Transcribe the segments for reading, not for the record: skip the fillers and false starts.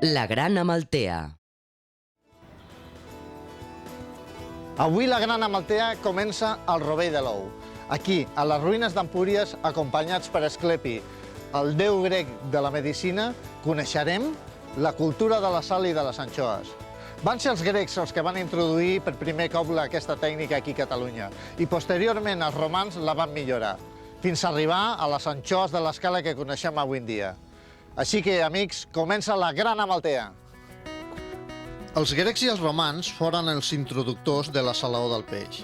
La Gran Amaltea. Avui la Gran Amaltea comença al Rovell de l'Ou. Aquí, a les ruïnes d'Empúries, acompanyats per Asclepi, el déu grec de la medicina, coneixerem la cultura de la sal i de les anxoes. Van ser els grecs els que van introduir per primer cop aquesta tècnica aquí a Catalunya i posteriorment els romans la van millorar, fins a arribar a les anxoes de l'escala que coneixem avui en dia. Així que, amics, comença la Gran Amaltea. Els grecs i els romans foren els introductors de la salaó del peix.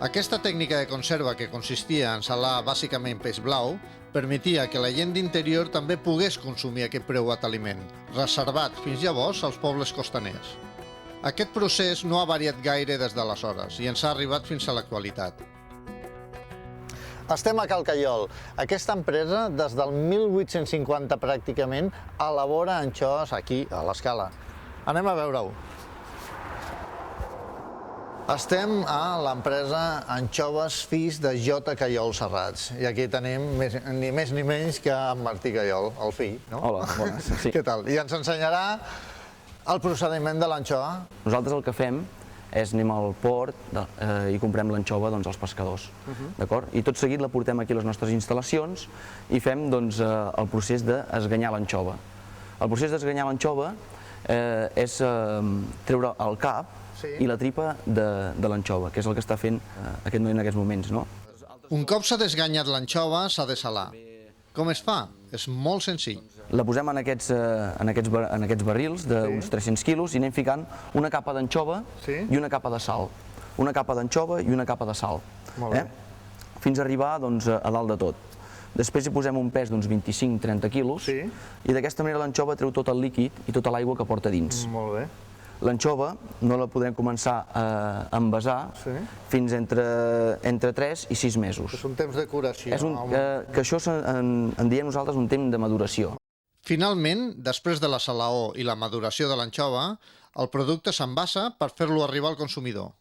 Aquesta tècnica de conserva, que consistia en salar bàsicament peix blau, permetia que la gent d'interior també pogués consumir aquest preuat aliment, reservat fins llavors als pobles costaners. Aquest procés no ha variat gaire des d'aleshores i ens ha arribat fins a l'actualitat. Estem a Calcaiol. Aquesta empresa, des del 1850 pràcticament, elabora anxoes aquí, a l'escala. Anem a veure-ho. Estem a l'empresa Anxoves Fills de J. Caiol Serrats. I aquí tenim ni més ni menys que en Martí Caiol, el fill, no? Hola, bones. Sí. Què tal? I ens ensenyarà el procediment de l'anxova. Nosaltres el que fem és anem al port i comprem l'anxova als pescadors, d'acord? I tot seguit la portem aquí a les nostres instal·lacions i fem el procés d'esganyar l'anxova. El procés d'esganyar l'anxova és treure el cap i la tripa de l'anxova, que és el que està fent aquest noi en aquests moments, no? Un cop s'ha desganyat l'anxova, s'ha de salar. Com es fa? És molt senzill. La posem en aquests barrils d'uns 300 quilos i anem ficant una capa d'anxova i una capa de sal. Una capa d'anxova i una capa de sal. Fins a arribar a dalt de tot. Després hi posem un pes d'uns 25-30 quilos i d'aquesta manera l'anxova treu tot el líquid i tota l'aigua que porta dins. Molt bé. L'anxova no la podrem començar a envasar fins entre 3 i 6 mesos. És un temps de curació. Que això en diem nosaltres un temps de maduració. Finalment, després de la salaó i la maduració de l'anxova, el producte s'envasa per fer-lo arribar al consumidor.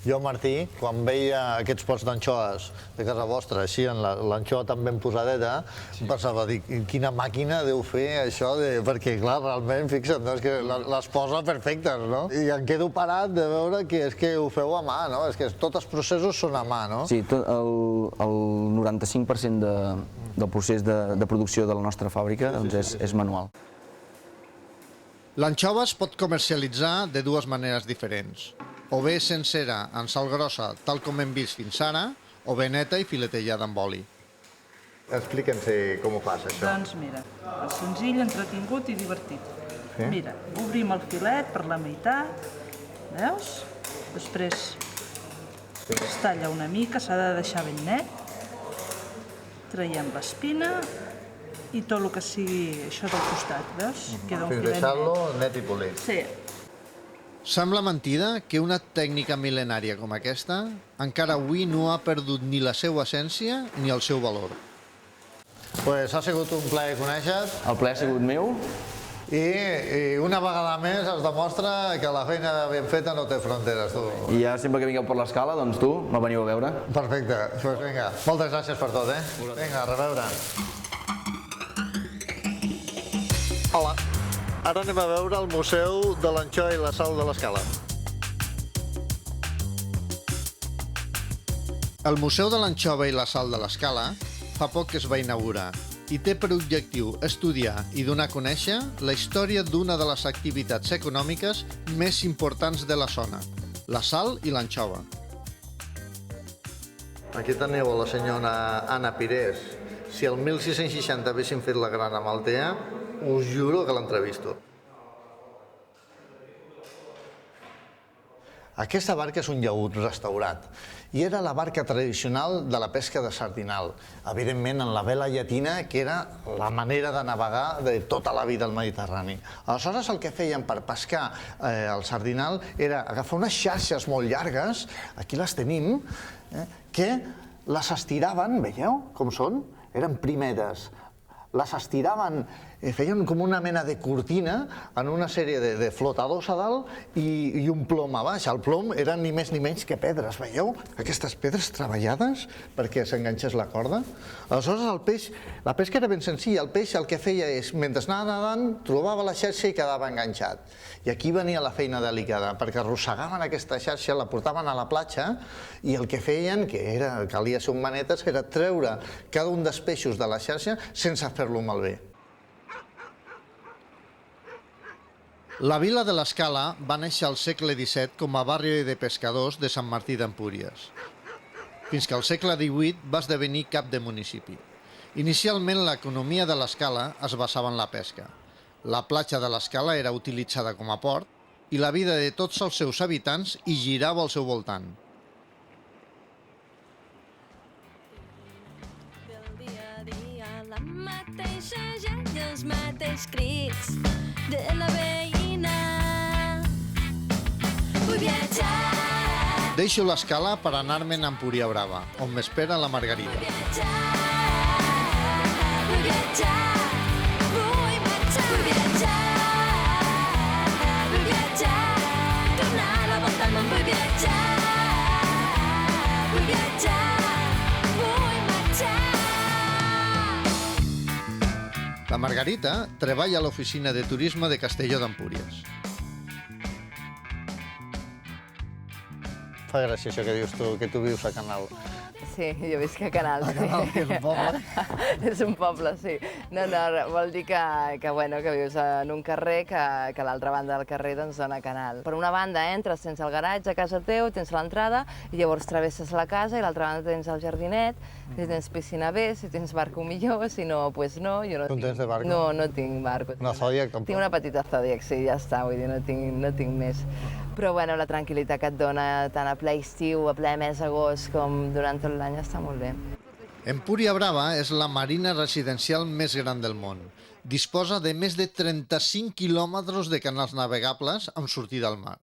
Jo, Martí, quan veia aquests pots d'anxoes de casa vostra, així, en l'anxoa tan ben posadeta, pensava, quina màquina deu fer això, perquè, clar, realment, fixa't, és que les posa perfectes, no? I em quedo parat de veure que és que ho feu a mà, no? És que tots els processos són a mà, no? Sí, el 95% del procés de producció de la nostra fàbrica és manual. L'anxova es pot comercialitzar de dues maneres diferents. O bé sencera, en sal grossa, tal com hem vist fins ara, o bé neta i filetejada amb oli. Explica'ns com ho fas, això. Doncs mira, és senzill, entretingut i divertit. Mira, obrim el filet per la meitat, veus? Després es talla una mica, s'ha de deixar ben net. Traiem l'espina i tot el que sigui això del costat, veus? Queda un filet net. Fins deixar-lo net i polit. Sí. Sembla mentida que una tècnica mil·lenària com aquesta encara avui no ha perdut ni la seva essència ni el seu valor. Doncs ha sigut un plaer conèixer-te. El plaer ha sigut meu. I una vegada més es demostra que la feina ben feta no té fronteres, tu. I ja sempre que vingueu per l'escala, doncs tu me veniu a veure. Perfecte. Doncs vinga, moltes gràcies per tot, Vinga, a reveure. Hola. Ara anem a veure el Museu de l'Anxova i la Sal de l'Escala. El Museu de l'Anxova i la Sal de l'Escala fa poc que es va inaugurar i té per objectiu estudiar i donar a conèixer la història d'una de les activitats econòmiques més importants de la zona, la sal i l'anxova. Aquí teniu la senyora Anna Pirés. Si el 1660 haguessin fet la Gran Amaltea, us juro que l'entrevisto. Aquesta barca és un llaüt restaurat i era la barca tradicional de la pesca de sardinal, evidentment en la vela llatina, que era la manera de navegar de tota la vida al Mediterrani. Aleshores el que feien per pescar el sardinal era agafar unes xarxes molt llargues, aquí les tenim, que les estiraven, veieu com són? Eren primeres. Les estiraven feien com una mena de cortina en una sèrie de flotadors a dalt i un plom a baix. El plom eren ni més ni menys que pedres, veieu? Aquestes pedres treballades perquè s'enganxés la corda. Aleshores la pesca era ben senzilla, el peix el que feia és, mentre anava nedant, trobava la xarxa i quedava enganxat. I aquí venia la feina delicada, perquè arrossegaven aquesta xarxa, la portaven a la platja i el que feien, que calia ser un manetes, era treure cada un dels peixos de la xarxa sense fer-lo malbé. La vila de l'Escala va néixer al segle XVII com a barri de pescadors de Sant Martí d'Empúries, fins que al segle XVIII va esdevenir cap de municipi. Inicialment l'economia de l'Escala es basava en la pesca. La platja de l'Escala era utilitzada com a port i la vida de tots els seus habitants hi girava al seu voltant. La mateixa gent i els mateixos crits de la veïna. Vull viatjar. Deixo l'Escala per anar-me'n a Empúria Brava, on m'espera la Margarita. Vull viatjar. Vull marxar. Vull viatjar. Donar la volta al món. Vull viatjar. Vull viatjar. Vull marxar. La Margarita treballa a l'oficina de turisme de Castelló d'Empúries. Fa gràcia això que dius tu, que tu vius a Canal. Sí, jo visc a Canal. A Canal, que és un poble. És un poble, sí. No, vol dir que vius en un carrer que a l'altra banda del carrer doncs dona Canal. Per una banda entres, tens el garatge a casa teu, tens l'entrada, i llavors travesses la casa i l'altra banda tens el jardinet, si tens piscina bé, si tens barco millor, si no, doncs no. Tu en tens de barco? No tinc barco. Una Zodiac tampoc? Tinc una petita Zodiac, sí, ja està, vull dir, no tinc més. Però bueno, la tranquil·litat que et dona tant a ple estiu, a ple mes agost, com durant tot l'any està molt bé. Empúria Brava és la marina residencial més gran del món. Disposa de més de 35 quilòmetres de canals navegables amb sortida al mar.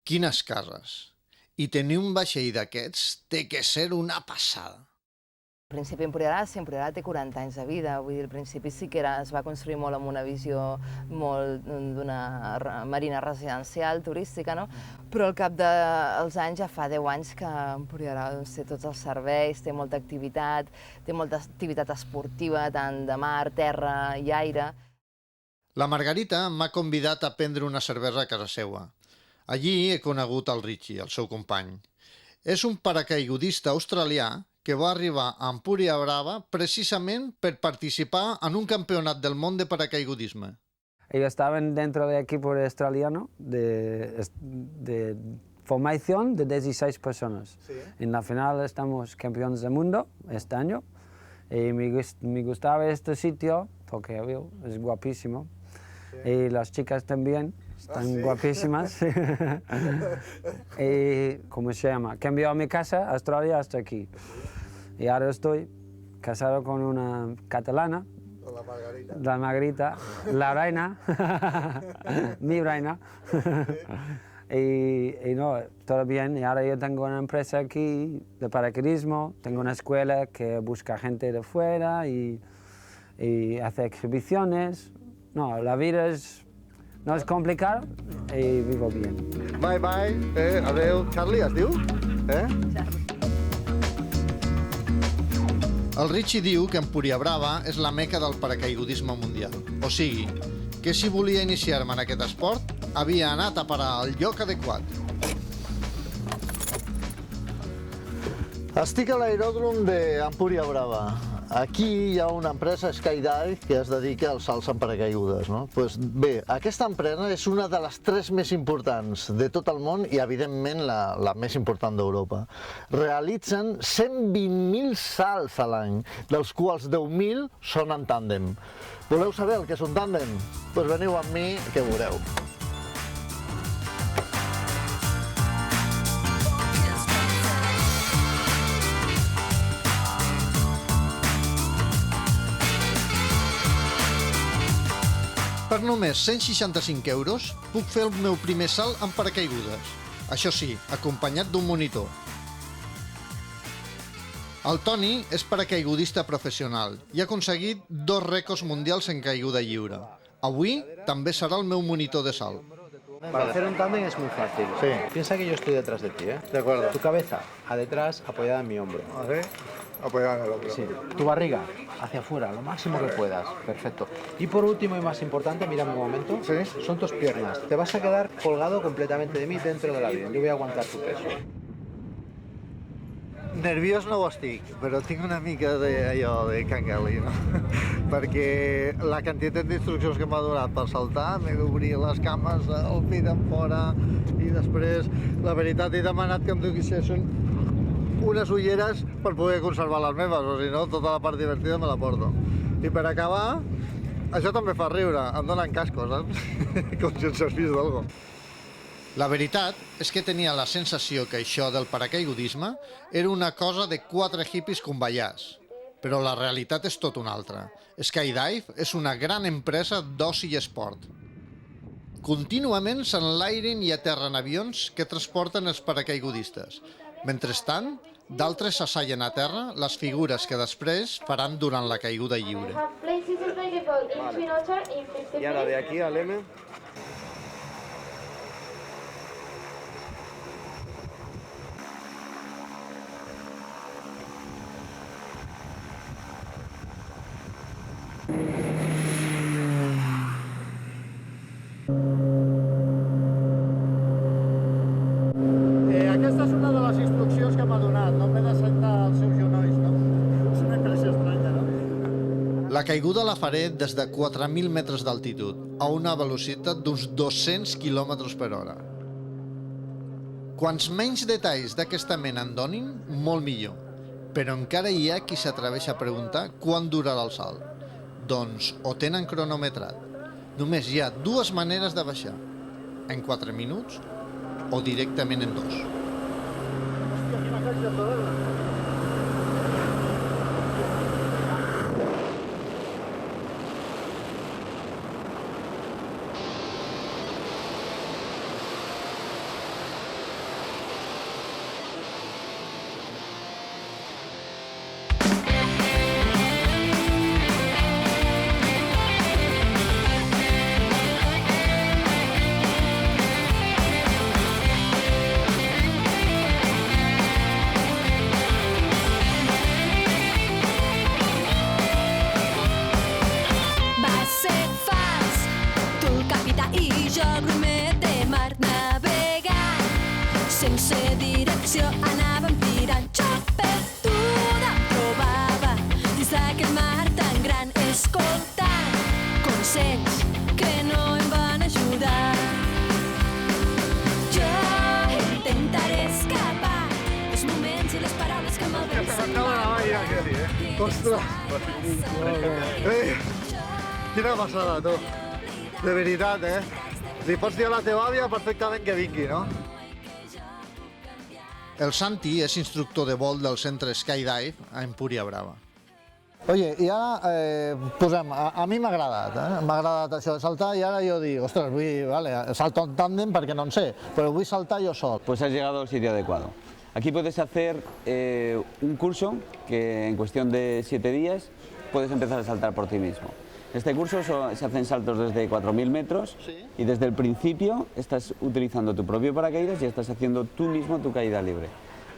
Quines cases! I tenir un vaixell d'aquests té que ser una passada. Al principi Empúria Brava té 40 anys de vida, vull dir, al principi sí que es va construir molt amb una visió molt d'una marina residencial, turística, no? Però al cap dels anys, ja fa 10 anys que Empúria Brava té tots els serveis, té molta activitat esportiva, tant de mar, terra i aire. La Margarita m'ha convidat a prendre una cervesa a casa seva. Allí he conegut el Richie, el seu company. És un paracaigudista australià que va arribar a Empúria Brava precisament per participar en un campionat del món de paracaigudisme. Ellos estaban dentro del equipo australiano de formación de 16 personas. Sí. En la final estamos campeones del mundo este año y me gustaba este sitio porque es guapísimo. Sí. Y las chicas también están guapísimas. Y, ¿cómo se llama? Cambió mi casa, Australia, hasta aquí. Y ahora estoy casado con una catalana. Con la Margarita. La Margarita, la reina, mi reina. Y no, todo bien. Y ahora yo tengo una empresa aquí de paracaidismo, tengo una escuela que busca gente de fuera y hace exhibiciones. No, la vida no es complicada y vivo bien. Bye, bye. Adeu. Charlie, es diu? Charlie. El Richie diu que Empúria Brava és la meca del paracaigudisme mundial. O sigui, que si volia iniciar-me en aquest esport, havia anat a parar al lloc adequat. Estic a l'aeròdrom d'Empúria Brava. Aquí hi ha una empresa, Skydive, que es dedica als salts en paracaigudes, no? Pues bé, aquesta empresa és una de les 3 més importants de tot el món i, evidentment, la més important d'Europa. Realitzen 120.000 salts a l'any, dels quals 10.000 són en tàndem. Voleu saber el que és un tàndem? Doncs veniu amb mi, que veureu. Per només 165 euros puc fer el meu primer salt en paracaigudes. Això sí, acompanyat d'un monitor. El Toni és paracaigudista professional i ha aconseguit 2 rècords mundials en caiguda lliure. Avui també serà el meu monitor de salt. Para hacer un tándem es muy fácil. Sí. Piensa que yo estoy detrás de ti, ¿eh? De acuerdo. Tu cabeza a detrás apoyada en mi hombro. ¿Así? Apoyado en el hombro. Sí. Tu barriga hacia afuera, lo máximo que puedas. Perfecto. Y por último y más importante, mírame un momento. Sí. Son tus piernas. Te vas a quedar colgado completamente de mí dentro del avión. Yo voy a aguantar tu peso. Nerviós no ho estic, però tinc una mica d'allò de cangali, no? Perquè la quantitat d'instruccions que m'ha donat per saltar, m'he d'obrir les cames, el pit en fora, i després, la veritat, he demanat que em duguessin unes ulleres per poder conservar les meves, o si no, tota la part divertida me la porto. I per acabar, això també fa riure, em donen cascos, saps? Com si ens servís d'algo. La veritat és que tenia la sensació que això del paracaigudisme era una cosa de 4 hippies convallats, però la realitat és tot una altra. Skydive és una gran empresa d'oci i esport. Contínuament s'enlairen i aterren avions que transporten els paracaigudistes. Mentrestant, d'altres s'assallen a terra les figures que després faran durant la caiguda lliure. Y ahora de aquí al M. Aquesta és una de les instruccions que m'ha donat, no m'he de sentar als seus genolls, no? És una impressió estranya, no? La caiguda la faré des de 4.000 metres d'altitud, a una velocitat d'uns 200 km per hora. Quants menys detalls d'aquesta mena en donin, molt millor. Però encara hi ha qui s'atreveix a preguntar quan durarà el salt. Doncs o tenen cronometrat. Només hi ha 2 maneres de baixar. En 4 minuts o directament en 2. Va ser fals, tu el capità i jo grumet de mar navegant. Sense direcció anàvem tirant xoc perduda. Em trobava dins d'aquest mar tan gran, escoltant consells que no em van ajudar. Jo intentaré escapar els moments i les paraules que m'alvencen. Ostres! Quina passada, tu. De veritat, Li pots dir a la teva àvia perfectament que vingui, no? El Santi és instructor de vol del centre Skydive a Empúria Brava. Oye, i ara posem, a mi m'ha agradat, m'ha agradat això de saltar i ara jo dic, ostres, salto en tándem perquè no en sé, però vull saltar jo sol. Pues has llegado al sitio adecuado. Aquí puedes hacer un curso que en cuestión de 7 días puedes empezar a saltar por ti mismo. En este curso se hacen saltos desde 4.000 metros y desde el principio estás utilizando tu propio paracaídas y estás haciendo tú mismo tu caída libre.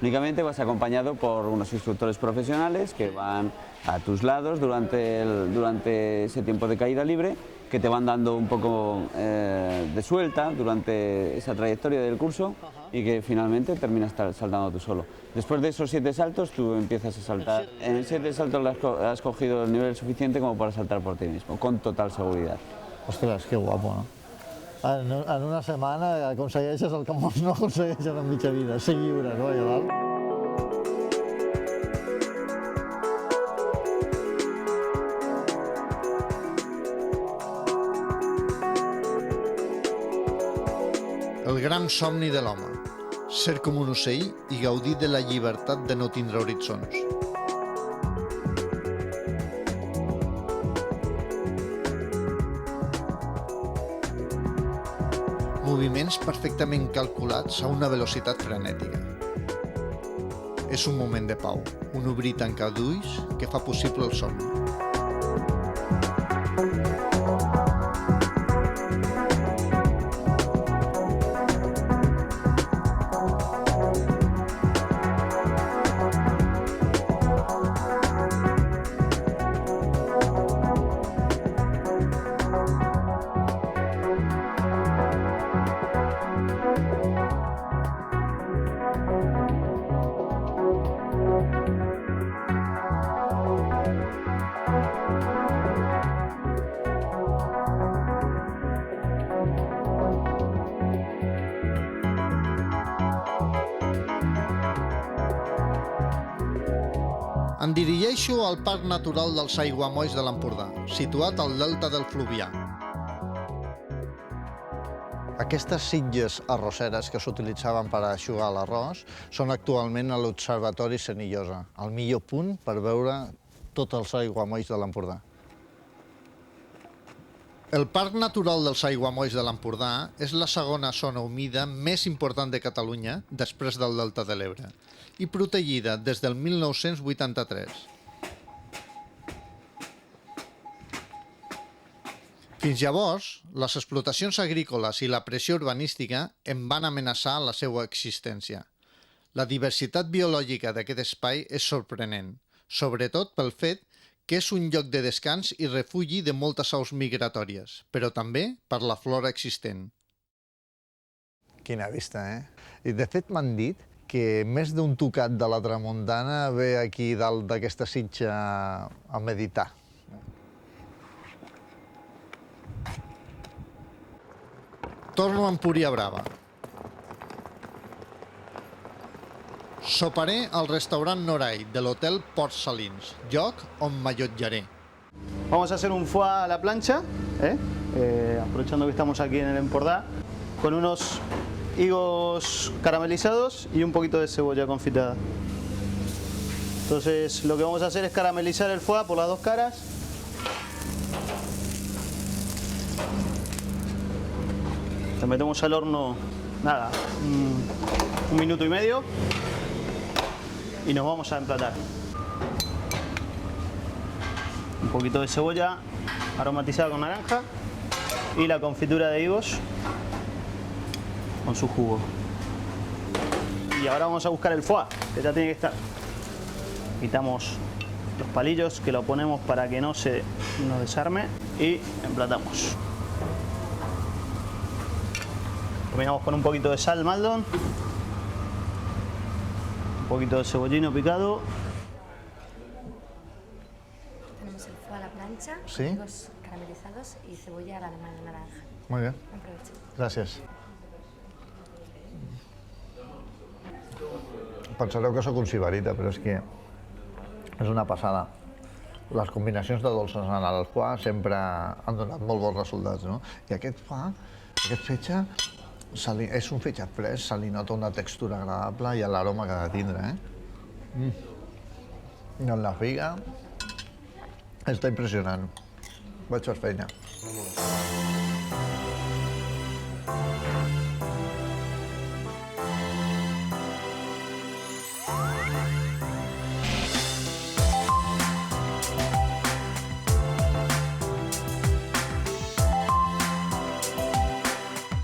Únicamente vas acompañado por unos instructores profesionales que van a tus lados durante ese tiempo de caída libre, que te van dando un poco de suelta durante esa trayectoria del curso y que finalmente terminas saltando tú solo. Después de esos 7 saltos tú empiezas a saltar. En 7 saltos has cogido el nivel suficiente como para saltar por ti mismo, con total seguridad. Ostres, que guapo, no? En una setmana aconsegueixes el que molts no aconsegueixen en mitja vida, ser lliures, no, allà dalt. El gran somni de l'home, ser com un ocell i gaudir de la llibertat de no tindre horitzons. Moviments perfectament calculats a una velocitat frenètica. és un moment de pau, un obrir i tancar d'ulls que fa possible el somni. Em dirigeixo al Parc Natural dels Aiguamolls de l'Empordà, situat al delta del Fluvià. Aquestes sitges arrosseres que s'utilitzaven per eixugar l'arròs són actualment a l'Observatori Senillosa, el millor punt per veure tots els aiguamolls de l'Empordà. El Parc Natural dels Aiguamolls de l'Empordà és la segona zona humida més important de Catalunya després del Delta de l'Ebre i protegida des del 1983. Fins llavors, les explotacions agrícoles i la pressió urbanística en van amenaçar la seva existència. La diversitat biològica d'aquest espai és sorprenent, sobretot pel fet que és un lloc de descans i refugi de moltes aus migratòries, però també per la flora existent. Quina vista, eh? I de fet m'han dit que més d'un tocat de la tramuntana ve aquí dalt d'aquesta sitja a meditar. Torno a Empúria Brava. Soparé al restaurant Noray de l'hotel Port Salins, lloc on m'allotjaré. Vamos a hacer un foie a la plancha, aprovechando que estamos aquí en el Empordà, con unos higos caramelizados y un poquito de cebolla confitada. Entonces lo que vamos a hacer es caramelizar el foie por las dos caras. Lo metemos al horno, nada, un minuto y medio y nos vamos a emplatar. Un poquito de cebolla aromatizada con naranja y la confitura de higos con su jugo. Y ahora vamos a buscar el foie, que ya tiene que estar. Quitamos los palillos, que lo ponemos para que no se nos desarme, y emplatamos. Combinamos con un poquito de sal Maldon, un poquito de cebollino picado. Tenemos el foie a la plancha, ¿Sí? higos caramelizados y cebolla a la naranja. Muy bien. Buen provecho. Gràcies. Pensareu que sóc un sibarita, però és que és una passada. Les combinacions de dolces en el foie sempre han donat molt bons resultats, no? I aquest foie, aquest fetge, és un fetge fresc, se li nota una textura agradable i l'aroma que ha de tindre, I en la figa està impressionant. Vaig fer feina.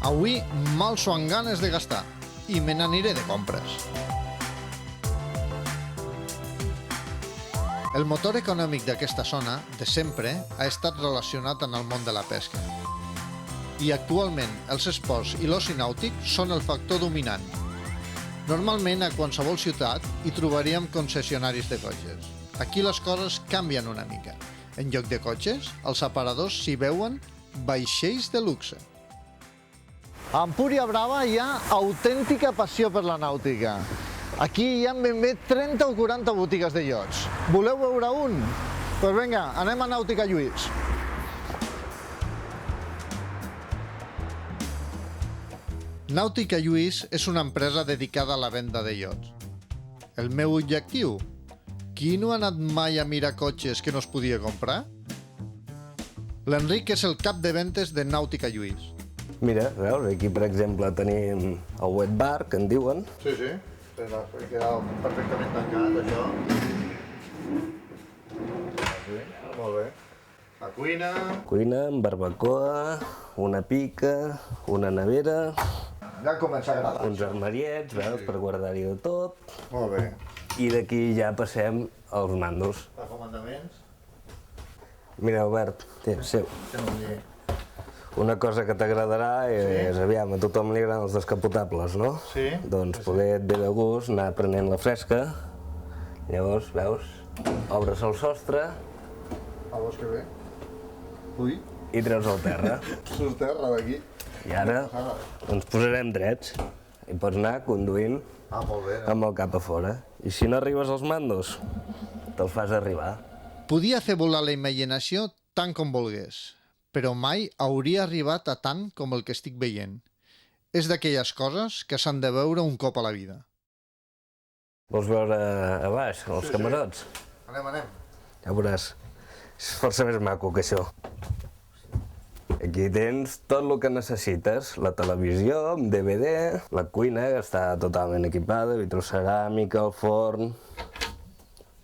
Avui m'alço amb ganes de gastar i me n'aniré de compres. El motor econòmic d'aquesta zona, de sempre, ha estat relacionat amb el món de la pesca. I actualment els esports i l'oci nàutic són el factor dominant. Normalment a qualsevol ciutat hi trobaríem concessionaris de cotxes. Aquí les coses canvien una mica. En lloc de cotxes, als aparadors s'hi veuen vaixells de luxe. A Empúria Brava hi ha autèntica passió per la nàutica. Aquí hi ha ben bé 30 o 40 botigues de iots. Voleu veure un? Doncs vinga, anem a Nàutica Lluís. Nàutica Lluís és una empresa dedicada a la venda de iots. El meu objectiu? Qui no ha anat mai a mirar cotxes que no es podia comprar? L'Enric és el cap de ventes de Nàutica Lluís. Mira, veus, aquí per exemple tenim el wet bar, que en diuen. Sí, sí. Espera, he quedat perfectament tancat, això. Sí, molt bé. La cuina. Cuina amb barbacoa, una pica, una nevera... Ja comença a agradar. Uns armariets, veus, per guardar-hi tot. Molt bé. I d'aquí ja passem als mandos. Els comandaments. Mira, Albert, té, seu. Una cosa que t'agradarà és, aviam, a tothom li agraden els descapotables, no? Sí. Doncs poder et ve de gust anar prenent la fresca. Llavors, veus, obres el sostre. A vos que bé. Ui. I treus el terra. Surts terra d'aquí. I ara ens posarem drets i pots anar conduint molt bé, amb el cap a fora. I si no arribes als mandos, te'ls fas arribar. Podia fer volar la imaginació tant com volgués, però mai hauria arribat a tant com el que estic veient. És d'aquelles coses que s'han de veure un cop a la vida. Vols veure a baix, els camarots? Anem. Ja veuràs. És força més maco que això. Aquí tens tot el que necessites, la televisió amb DVD, la cuina que està totalment equipada, vitroceràmica, el forn,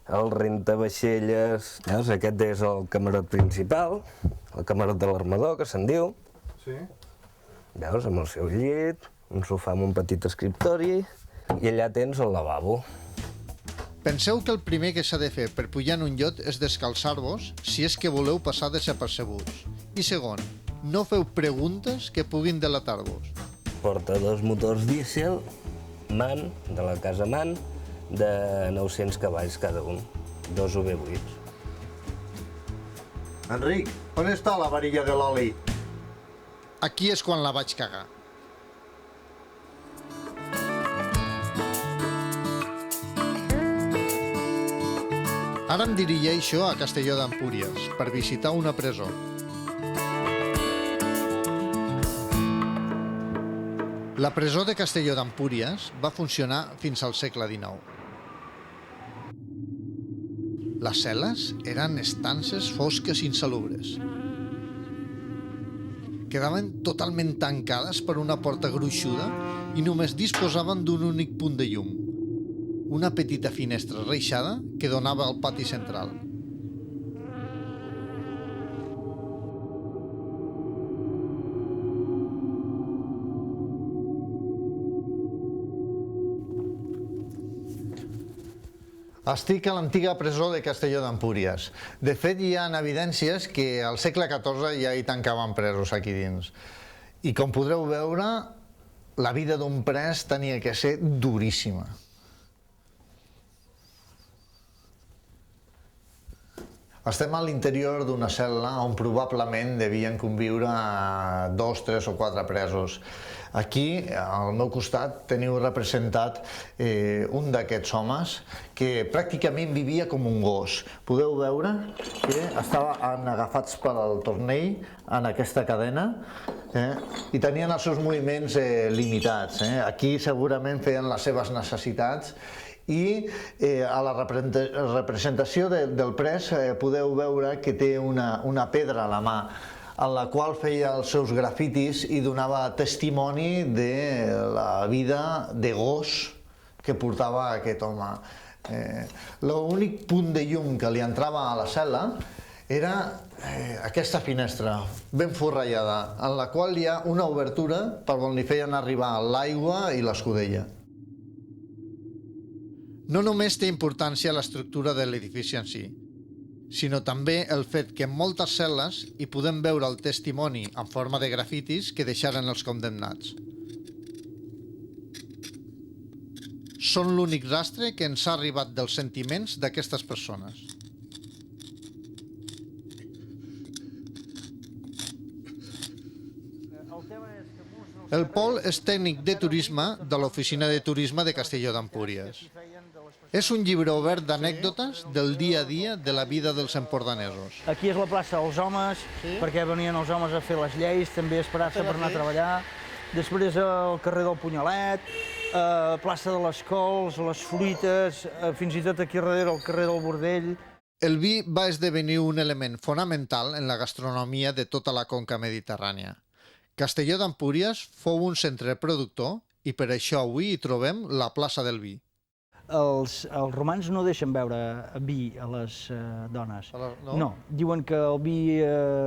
el rentavaixelles... Veus, aquest és el camarot principal, el camarot de l'armador, que se'n diu. Sí. Veus, amb el seu llit, un sofà amb un petit escriptori, i allà tens el lavabo. Penseu que el primer que s'ha de fer per pujar en un iot és descalçar-vos si és que voleu passar desapercebuts. I segon, no feu preguntes que puguin delatar-vos. Porta 2 motors dièsel, MAN, de la casa MAN, de 900 cavalls cada un, 2 V8. Enric, on està la varilla de l'oli? Aquí és quan la vaig cagar. Ara em dirigeixo a Castelló d'Empúries per visitar una presó. La presó de Castelló d'Empúries va funcionar fins al segle XIX. Les cel·les eren estances fosques i insalubres. Quedaven totalment tancades per una porta gruixuda i només disposaven d'un únic punt de llum, una petita finestra reixada que donava al pati central. Estic a l'antiga presó de Castelló d'Empúries. De fet, hi ha evidències que al segle XIV ja hi tancaven presos aquí dins. I com podreu veure, la vida d'un pres tenia que ser duríssima. Estem a l'interior d'una cel·la on probablement devien conviure 2, 3 o 4 presos. Aquí, al meu costat, teniu representat un d'aquests homes que pràcticament vivia com un gos. Podeu veure que estaven agafats pel tornell en aquesta cadena i tenien els seus moviments limitats. Aquí segurament feien les seves necessitats i a la representació del pres podeu veure que té una pedra a la mà en la qual feia els seus grafitis i donava testimoni de la vida de gos que portava aquest home. L'únic punt de llum que li entrava a la cel·la era aquesta finestra ben forrellada, en la qual hi ha una obertura per on li feien arribar l'aigua i l'escudella. No només té importància l'estructura de l'edifici en si, sinó també el fet que en moltes cel·les hi podem veure el testimoni en forma de grafitis que deixaren els condemnats. Són l'únic rastre que ens ha arribat dels sentiments d'aquestes persones. El Pol és tècnic de turisme de l'Oficina de Turisme de Castelló d'Empúries. És un llibre obert d'anècdotes del dia a dia de la vida dels empordanesos. Aquí és la plaça dels homes, perquè venien els homes a fer les lleis, també esperar-se per anar a treballar. Després el carrer del Punyalet, plaça de les Cols, les fruites, fins i tot aquí darrere el carrer del Bordell. El vi va esdevenir un element fonamental en la gastronomia de tota la conca mediterrània. Castelló d'Empúries fou un centre productor I per això avui hi trobem la plaça del vi. Els romans no deixen beure vi a les dones. No, diuen que el vi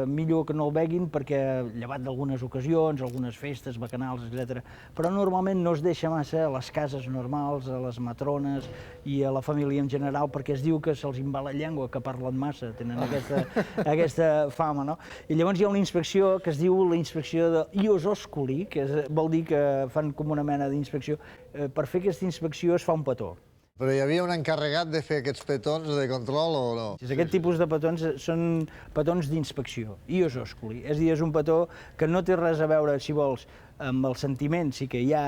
millor que no el beguin perquè, llevat d'algunes ocasions, algunes festes, bacanals, etc. Però normalment no es deixa massa a les cases normals, a les matrones i a la família en general, perquè es diu que se'ls en va la llengua, que parlen massa, tenen aquesta fama, no? I llavors hi ha una inspecció que es diu la inspecció de ius osculi, que vol dir que fan com una mena d'inspecció. Per fer aquesta inspecció es fa un petó. Però hi havia un encarregat de fer aquests petons de control o no? Aquest tipus de petons són petons d'inspecció, ius osculi. És a dir, és un petó que no té res a veure, si vols, amb el sentiment, sí que hi ha,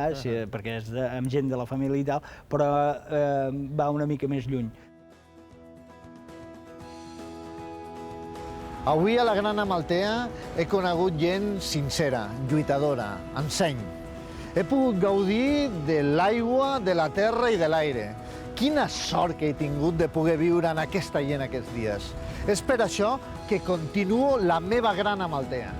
perquè és amb gent de la família i tal, però va una mica més lluny. Avui a la Gran Amaltea he conegut gent sincera, lluitadora, amb seny. He pogut gaudir de l'aigua, de la terra i de l'aire. Quina sort que he tingut de poder viure en aquesta gent aquests dies. És per això que continuo la meva Gran Amaltea.